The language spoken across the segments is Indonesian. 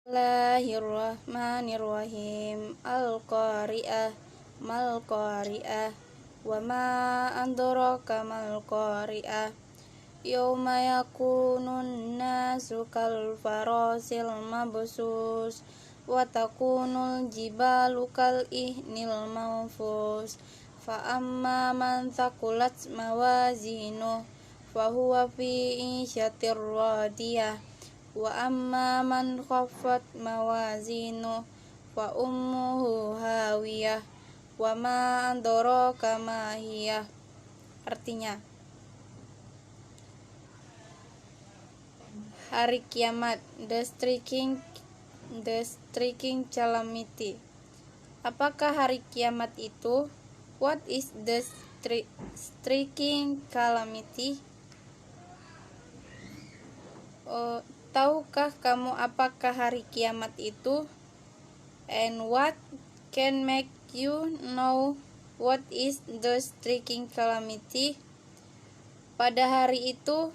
Bismillahirrahmanirrahim. Al-Qari'ah mal-Qari'ah wa ma adraka mal-Qari'ah. Yauma yakunun nasu kal farasil mabsus wa takunul jibalu kal ihnil manfus. Fa amma man thaqulat mawazinuh fa huwa fi 'ishatir radiyah. Wa amma man khaffat mawazinu fa ummuhu hawiyah wa ma adraka ma hiyah. Artinya, hari kiamat, the striking calamity. Apakah hari kiamat itu? What is the striking calamity? Tahukah kamu apakah hari kiamat itu? And what can make you know what is the striking calamity? Pada hari itu,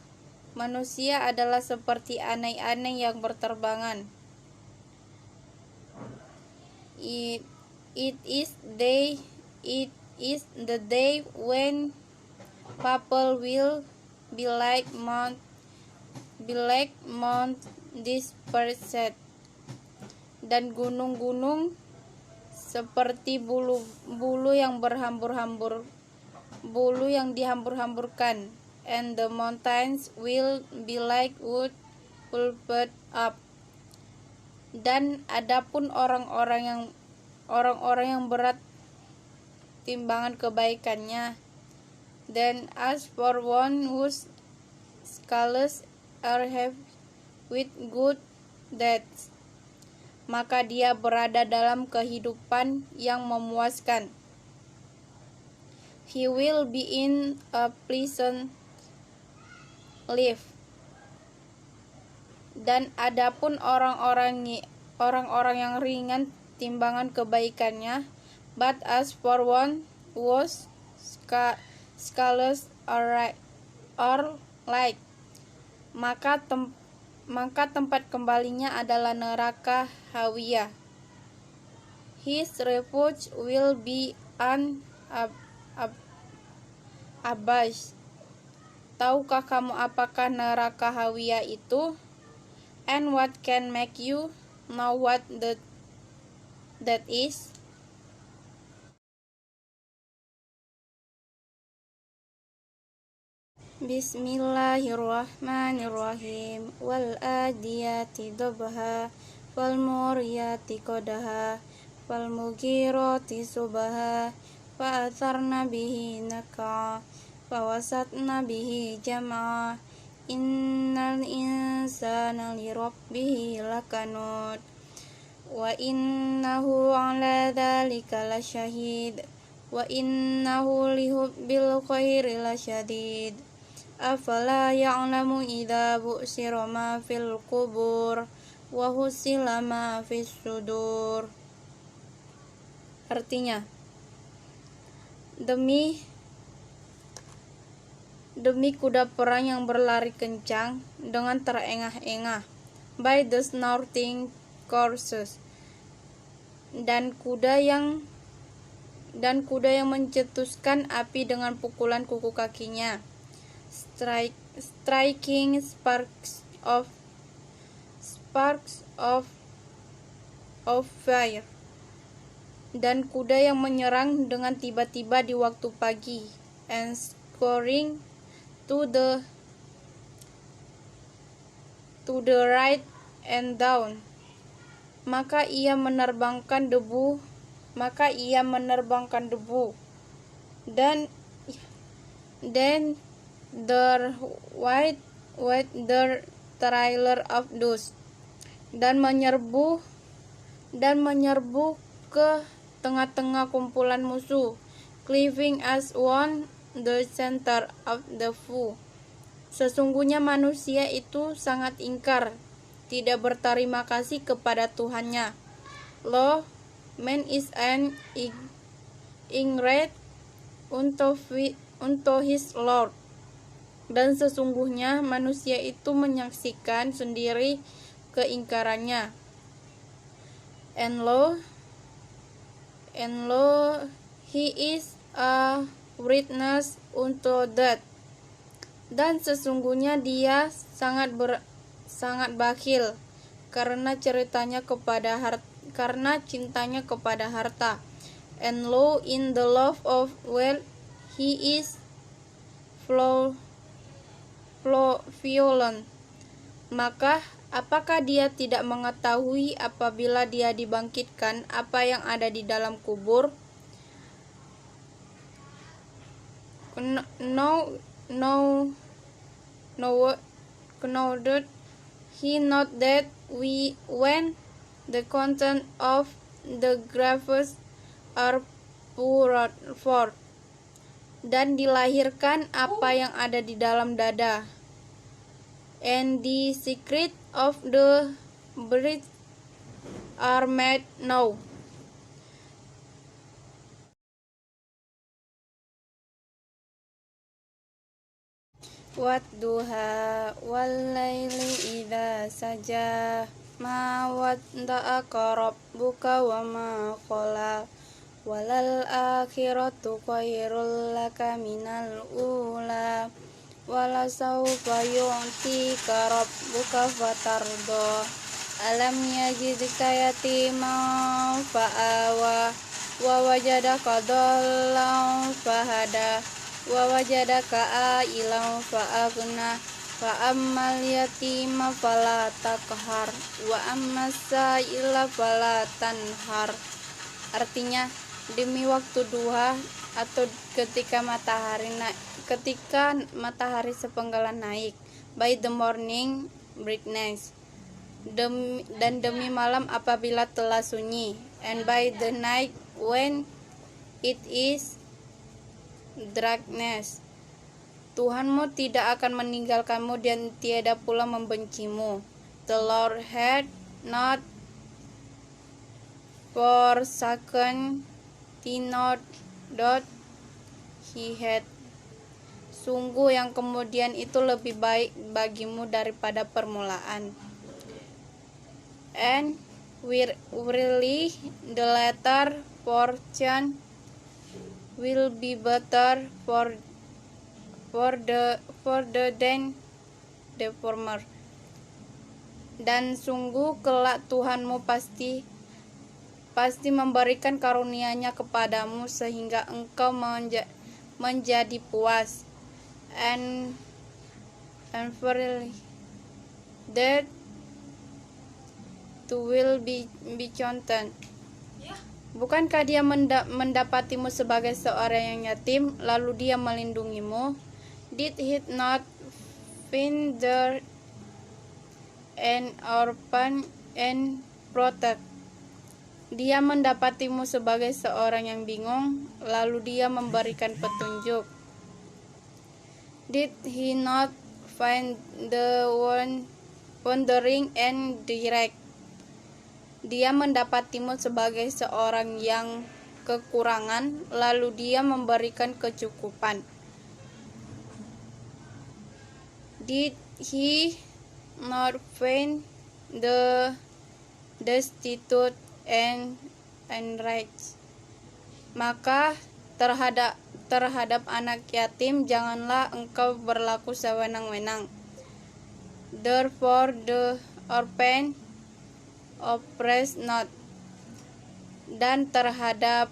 manusia adalah seperti anai-anai yang berterbangan. It is the day when people will be like Mount dispersed, dan gunung-gunung seperti bulu yang dihambur-hamburkan, and the mountains will be like wood pulled up. Dan adapun orang-orang yang berat timbangan kebaikannya, then as for one whose scales are heavy with good deeds, maka dia berada dalam kehidupan yang memuaskan. He will be in a pleasant life. Dan adapun orang-orang yang ringan timbangan kebaikannya, but as for one whose scales are light, maka tempat kembalinya adalah neraka hawiyah. His refuge will be an abyss. Tahukah kamu apakah neraka hawiyah itu? And what can make you know what that is? Bismillahirrahmanirrahim. Wal adiyati dabha wal muriyati qadaha wal mughirati subha fa atharna bihi naqa fa wasatna bihi jam'a. Innal insana li rabbih lakanud wa innahu ala dzalika lasyahid wa innahu lihubbil khairi lasyadid. Afala ya'lamu idza bu'sira ma fil qubur wa husila ma fis sudur. Artinya, demi kuda perang yang berlari kencang dengan terengah-engah, by the snorting coursers, dan kuda yang mencetuskan api dengan pukulan kuku kakinya, striking sparks of fire, dan kuda yang menyerang dengan tiba-tiba di waktu pagi, and scoring to the right and down, maka ia menerbangkan debu, dan the white the trailer of dust, dan menyerbu ke tengah-tengah kumpulan musuh, cleaving as one the center of the foe. Sesungguhnya manusia itu sangat ingkar, tidak berterima kasih kepada Tuhannya. Lo, man is an ingrate unto his Lord. Dan sesungguhnya manusia itu menyaksikan sendiri keingkarannya. and lo he is a witness unto that, dan sesungguhnya dia sangat bakhil karena cintanya kepada harta. And lo in the love of wealth he is violent. Maka apakah dia tidak mengetahui apabila dia dibangkitkan apa yang ada di dalam kubur? Knoweth he not that when the content of the graves are poured forth, dan dilahirkan apa yang ada di dalam dada, and the secret of the breath are made known. Wadduha wallaili idza saja ma wadda'aka rabbuka wa ma qala walal akhiratu khairul laka minal ula wala sawfa yu'tika rabbuka fatardo alam yajidka yatiman fa'awa wa wajadaka dhallan fahada wa wajadaka ailan fa'aghna fa ammal yatima fala taqhar wa ammas sa'ila fala tanhar. Artinya, demi waktu duha atau ketika matahari sepenggalan naik, by the morning brightness, dan demi malam apabila telah sunyi, and by the night when it is darkness. Tuhanmu tidak akan meninggalkanmu dan tiada pula membencimu. The Lord had not forsaken thee, nor doth he hate. Sungguh yang kemudian itu lebih baik bagimu daripada permulaan. And really the latter fortune will be better for the than the former. Dan sungguh kelak Tuhanmu pasti memberikan karunia-Nya kepadamu sehingga engkau menjadi puas. And verily that will be content. Bukankah dia mendapatimu sebagai seorang yang yatim, lalu dia melindungimu? Did he not find there an orphan and protect? Dia mendapatimu sebagai seorang yang bingung, lalu dia memberikan petunjuk. Did he not find the wandering and direct? Dia mendapatimu sebagai seorang yang kekurangan, lalu dia memberikan kecukupan. Did he not find the destitute and enriched? Maka terhadap anak yatim janganlah engkau berlaku sewenang-wenang. Therefore the orphan oppress not, dan terhadap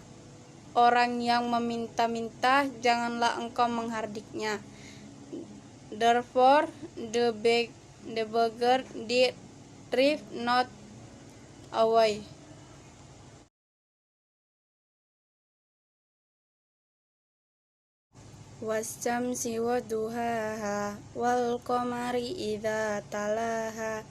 orang yang meminta-minta janganlah engkau menghardiknya. Therefore the beggar did drift not away. Wasyamsi waduhaha wal qamari idza talaha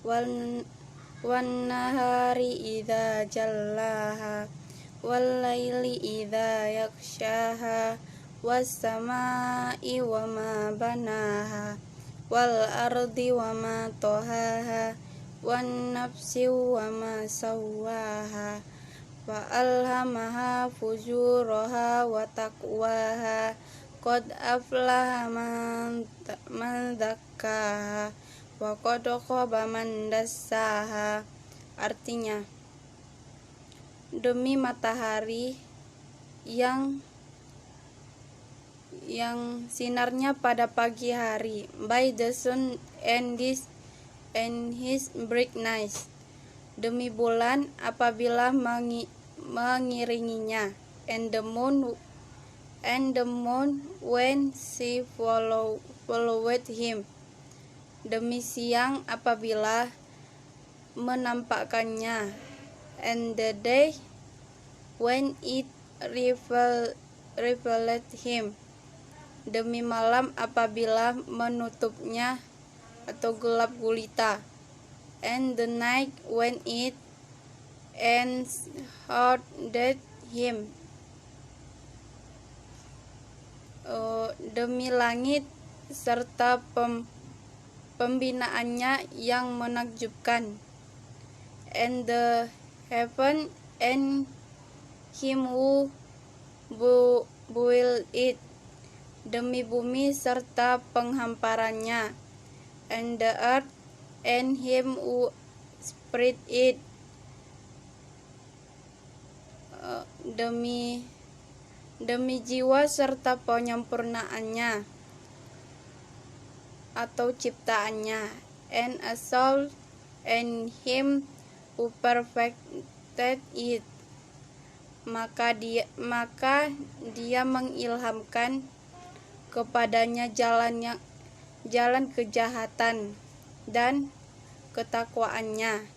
wan nahari idza jallaha wal laili idza yaghshaha was samai wa ma banaha wal ardi wa ma tahaha wan nafsi wa ma sawwaha wa alhamaha fujuraha wa taqwaha qad aflaha man zakkaha wa qad khaba man dassaha. Artinya, demi matahari yang sinarnya pada pagi hari, by the sun and his brightness, demi bulan apabila mengiringinya, and the moon when she followed him, demi siang apabila menampakkannya, and the day when it revealed him, demi malam apabila menutupnya atau gelap gulita, and the night when it enshrouded him, demi langit serta pembinaannya yang menakjubkan, and the heaven and him who built it, demi bumi serta penghamparannya, and the earth and him who spread it, demi jiwa serta penyempurnaannya atau ciptaannya, and a soul and him who perfected it, maka dia mengilhamkan kepadanya jalan kejahatan dan ketakwaannya,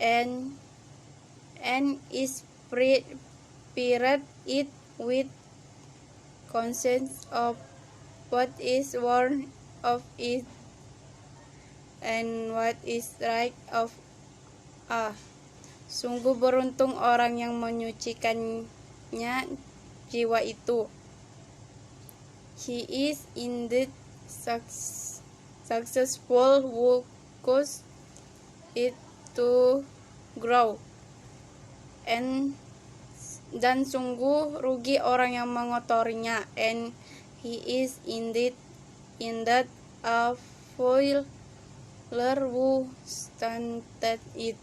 and inspired it with conscience of what is wrong of it and what is right of Sungguh beruntung orang yang menyucikannya jiwa itu. He is indeed successful who causes it to grow, dan sungguh rugi orang yang mengotorinya, and he is indeed a foiler who stunted it.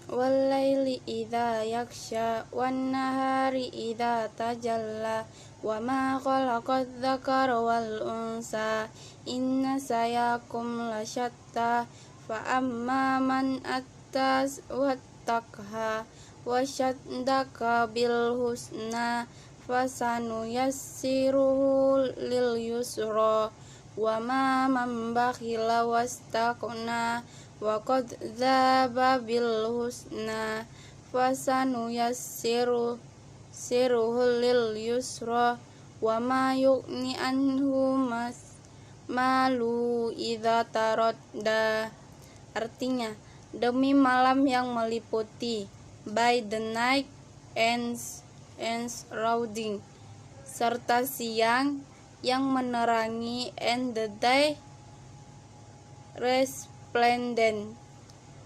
Wal-laili idza yaghsha wan-nahari idza tajalla wa ma khalaqadz dzakara wal unsa inna sa'yakum lasyatta fa amma man attas wattaqha wa syaddaka bil husna fasanuyassiruhu lil yusra wa ma man bakhila wastaqna wa qad dzaba bil husna fasanuyassiruhu lil yusra wa ma yughni anhu malu idza taradda. Artinya, demi malam yang meliputi, by the night enshrouding, serta siang yang menerangi, and the day resplendent,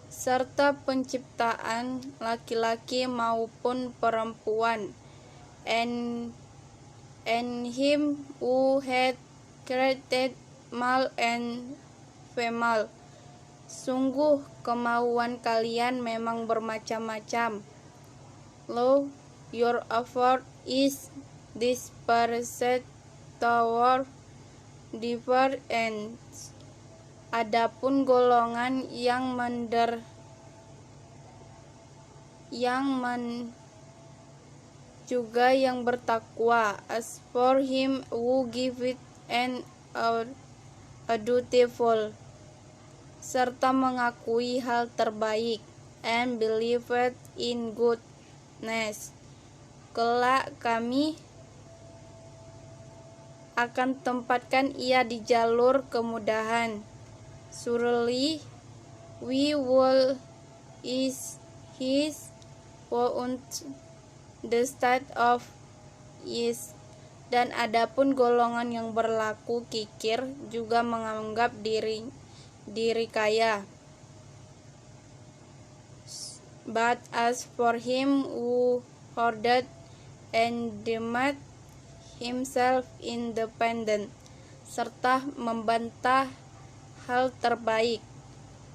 serta penciptaan laki-laki maupun perempuan, and him who had created male and female. Sungguh kemauan kalian memang bermacam-macam. Lo, your effort is dispersed toward different ends. Adapun golongan yang juga yang bertakwa, as for him who give it and a dutiful, serta mengakui hal terbaik, and believed in goodness, kelak kami akan tempatkan ia di jalur kemudahan. Surely we will is his want the state of is. Dan adapun golongan yang berlaku kikir juga menganggap diri kaya. But as for him who hoarded and deemed himself independent, serta membantah hal terbaik,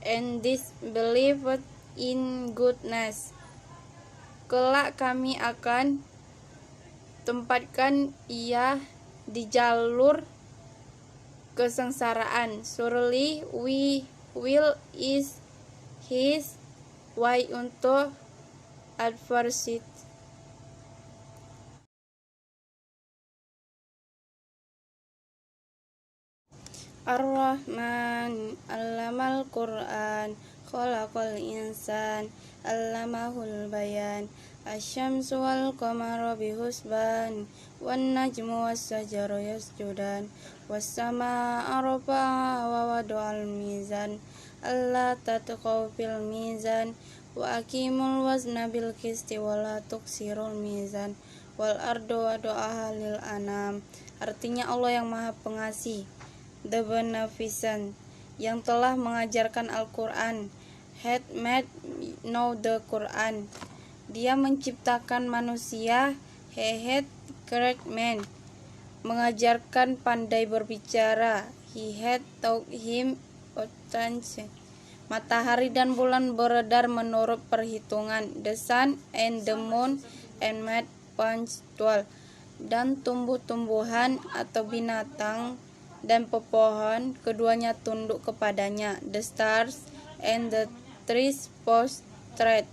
and disbelieved in goodness. Kelak kami akan tempatkan ia di jalur kesengsaraan. Surely we will is his way untuk adversity. Ar-Rahman allamal Qur'an khalaqal insan allamahul bayan asy-syamsu wal qamaru bihusban wan najmu was-syajaru yasjudan was-samaa'a rafa'a wa wada'al mizan alla tatghaw fil mizan wa aqimul wazna bil qisti wa la tuksirul mizan wal ardu wada'aha lil anam. Artinya Allah yang Maha Pengasih, the Beneficent, yang telah mengajarkan Al-Quran, had made know the Quran. Dia menciptakan manusia, he had created man, mengajarkan pandai berbicara, he had taught him attention. Matahari dan bulan beredar menurut perhitungan, the sun and the moon and made punctual. Dan tumbuh-tumbuhan atau binatang dan pepohon keduanya tunduk kepadanya, the stars and the trees prostrate.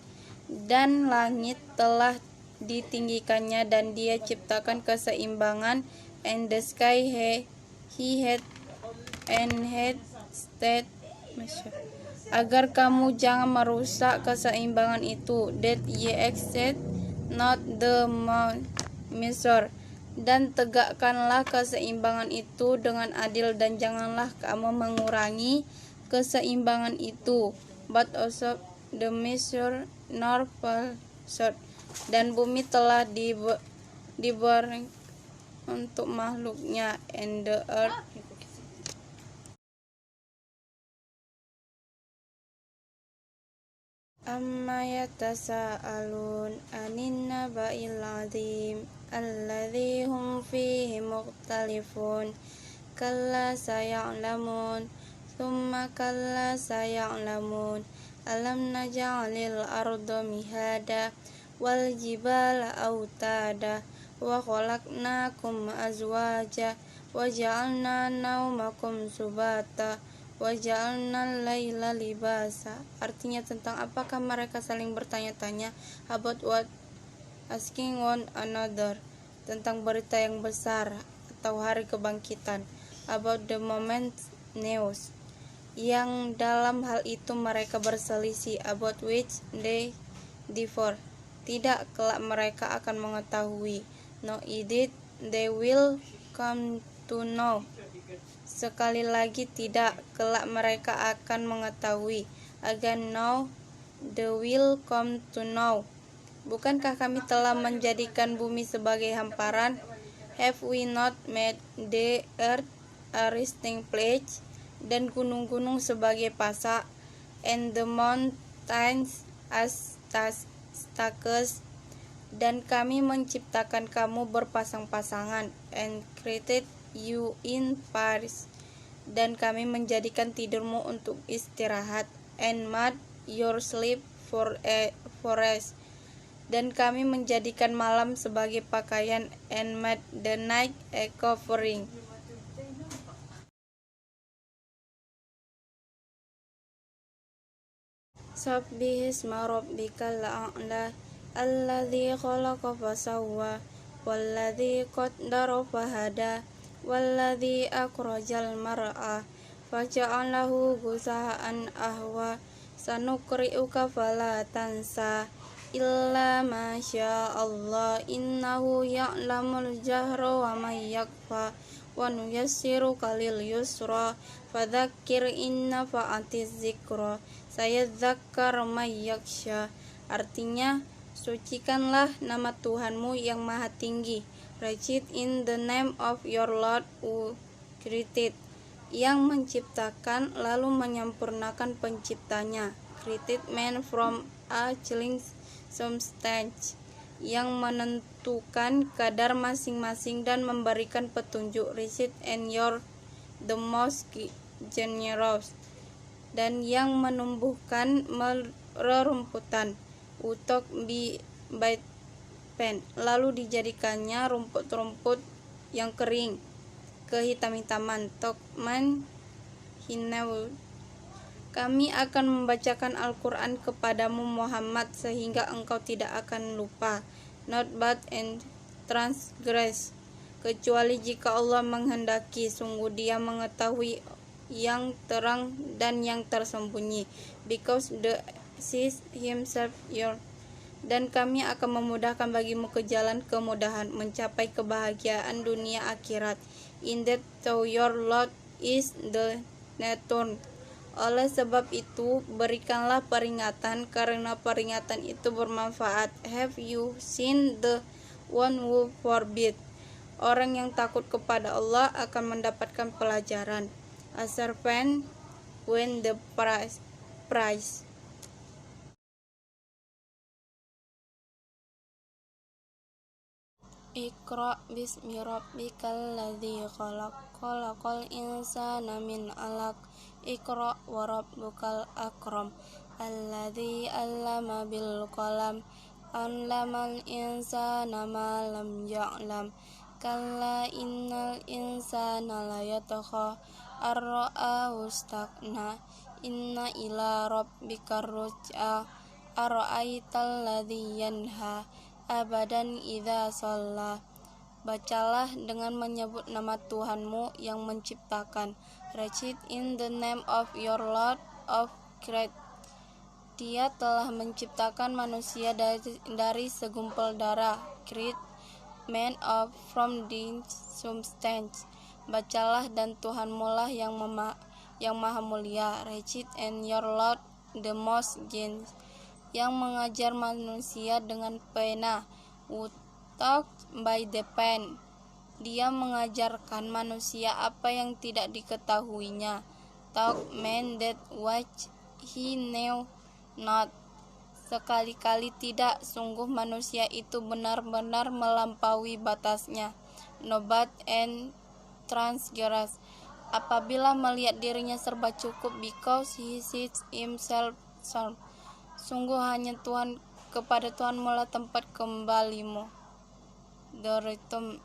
Dan langit telah ditinggikannya dan dia ciptakan keseimbangan, and the sky he had and had state agar kamu jangan merusak keseimbangan itu, that ye exceed not the measure. Dan tegakkanlah keseimbangan itu dengan adil dan janganlah kamu mengurangi keseimbangan itu, but also the measure nor fall short. Dan bumi telah diberi untuk makhluknya, and the earth. Amma yatasa'alun anin naba'il azim alladzi hum fihi mukhtalifun kalla saya'lamun thumma kalla saya'lamun alam naj'alil arda mihada wal jibala autada wa khalaqnakum azwaja wa ja'alna naumakum subata wa ja'alna laila libasa. Artinya tentang apakah mereka saling bertanya-tanya, about what, asking one another, tentang berita yang besar atau hari kebangkitan, about the moment news, yang dalam hal itu mereka berselisih, about which they differ, tidak kelak mereka akan mengetahui, no indeed they will come to know, sekali lagi tidak kelak mereka akan mengetahui, again no they will come to know. Bukankah kami telah menjadikan bumi sebagai hamparan? Have we not made the earth a resting place, dan gunung-gunung sebagai pasak, and the mountains as stakes, dan kami menciptakan kamu berpasang-pasangan, and created you in pairs, dan kami menjadikan tidurmu untuk istirahat, and made your sleep for rest, dan kami menjadikan malam sebagai pakaian, and made the night a covering. Sabbihisma rabbikal a'la alladzi khalaqa fasawwa walladzi qaddara fahada walladzi akhrajal mar'a faja'alahu ghusaan ahwa sanukri'uka fala tansa illa ma sya'allah innahu ya'lamul jahra wa may yakfa wa nuyassiruka lil yusra fadzakir inna fa'atiz zikra sayadzakkar may yakhsha. Artinya, sucikanlah nama Tuhanmu yang maha tinggi, recite in the name of your Lord who created, yang menciptakan lalu menyempurnakan penciptanya, created man from a chilling substance, yang menentukan kadar masing-masing dan memberikan petunjuk, recite in your the most generous, dan yang menumbuhkan rerumputan utok bait pen, lalu dijadikannya rumput-rumput yang kering kehitam-hitaman tokman hinau. Kami akan membacakan Al-Quran kepadamu Muhammad sehingga engkau tidak akan lupa, not but and transgress, kecuali jika Allah menghendaki. Sungguh Dia mengetahui yang terang dan yang tersembunyi, because the sees himself your. Dan kami akan memudahkan bagimu ke jalan kemudahan, mencapai kebahagiaan dunia akhirat. In that to your Lord is the return. Oleh sebab itu, berikanlah peringatan, karena peringatan itu bermanfaat. Have you seen the one who forbid? Orang yang takut kepada Allah akan mendapatkan pelajaran. A servant when the price. Iqra bismi rabbikal ladzi khalaq, khalaqal insana min 'alaq. Iqra wa rabbukal akram, alladzi 'allama bil qalam, 'allamal insana ma lam ya'lam. Kalla innal insana la yatgha ar-ra'ahu istaghna, inna ila rabbikar ruj'a. Ara'aital ladzi yanha abadan idza shalla. Bacalah dengan menyebut nama Tuhanmu yang menciptakan. Recite in the name of your Lord of creation. Dia telah menciptakan manusia dari segumpal darah, create man of from the substance. Bacalah dan Tuhanmu lah yang maha mulia. Recite in your Lord the most generous, yang mengajar manusia dengan pena. Who taught by the pen. Dia mengajarkan manusia apa yang tidak diketahuinya. Taught man that which he knew not. Sekali-kali tidak, sungguh manusia itu benar-benar melampaui batasnya. No but and transgress. Apabila melihat dirinya serba cukup, because he sees himself some. Sungguh hanya kepada Tuhanmu lah tempat kembalimu. Doritum.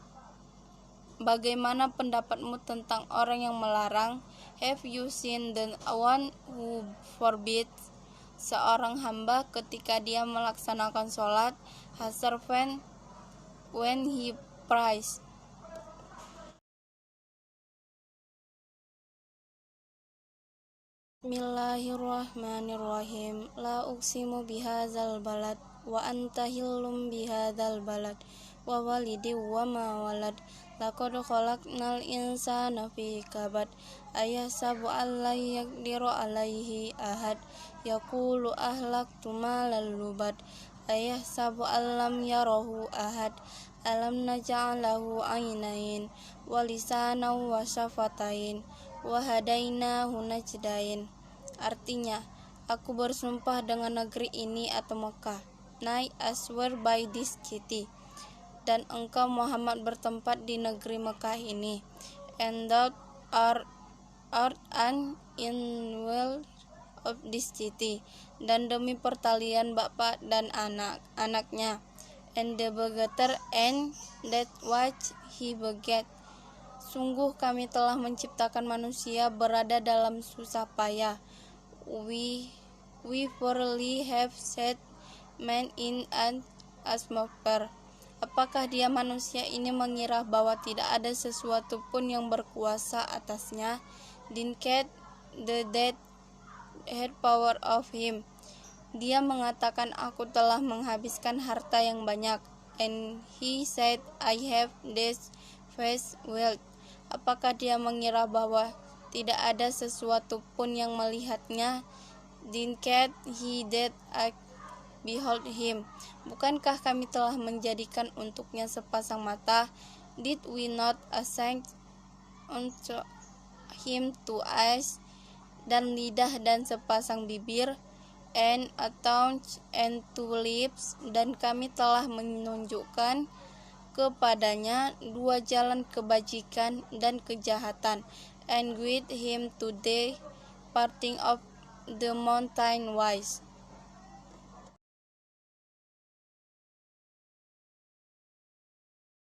Bagaimana pendapatmu tentang orang yang melarang? Have you seen the one who forbids? Seorang hamba ketika dia melaksanakan sholat. A servant when he prays. Bismillahirrahmanirrahim. La uqsimu bihadzal balad wa anta hillum bihadzal balad wa walidi wa ma walad. Laqad khalaqnal insana fi kabad. Ayahsabu alla yaqdiru alaihi ahad. Yaqulu ahlaktu malan lubad. Ayahsabu allam yarahu ahad. Alam naj'alahu aynain wa lisanan wa syafatain wa hadainahu najdain. Artinya, aku bersumpah dengan negeri ini atau Mekah. Nay, I swear by this city. Dan engkau Muhammad bertempat di negeri Mekah ini. And thou art an inwell of this city. Dan demi pertalian bapa dan anaknya. And the begetter and that which he beget. Sungguh kami telah menciptakan manusia berada dalam susah payah. We verily have set man in an atmosphere. Apakah dia manusia ini mengira bahwa tidak ada sesuatu pun yang berkuasa atasnya? Dinket the dead had power of him. Dia mengatakan, aku telah menghabiskan harta yang banyak. And he said, I have this vast wealth. Apakah dia mengira bahwa tidak ada sesuatu pun yang melihatnya? Dinket he that I behold him. Bukankah kami telah menjadikan untuknya sepasang mata? Did we not assign unto him two eyes, dan lidah dan sepasang bibir, and a tongue and two lips, dan kami telah menunjukkan kepadanya dua jalan kebajikan dan kejahatan. and with him to the parting of the mountain ways.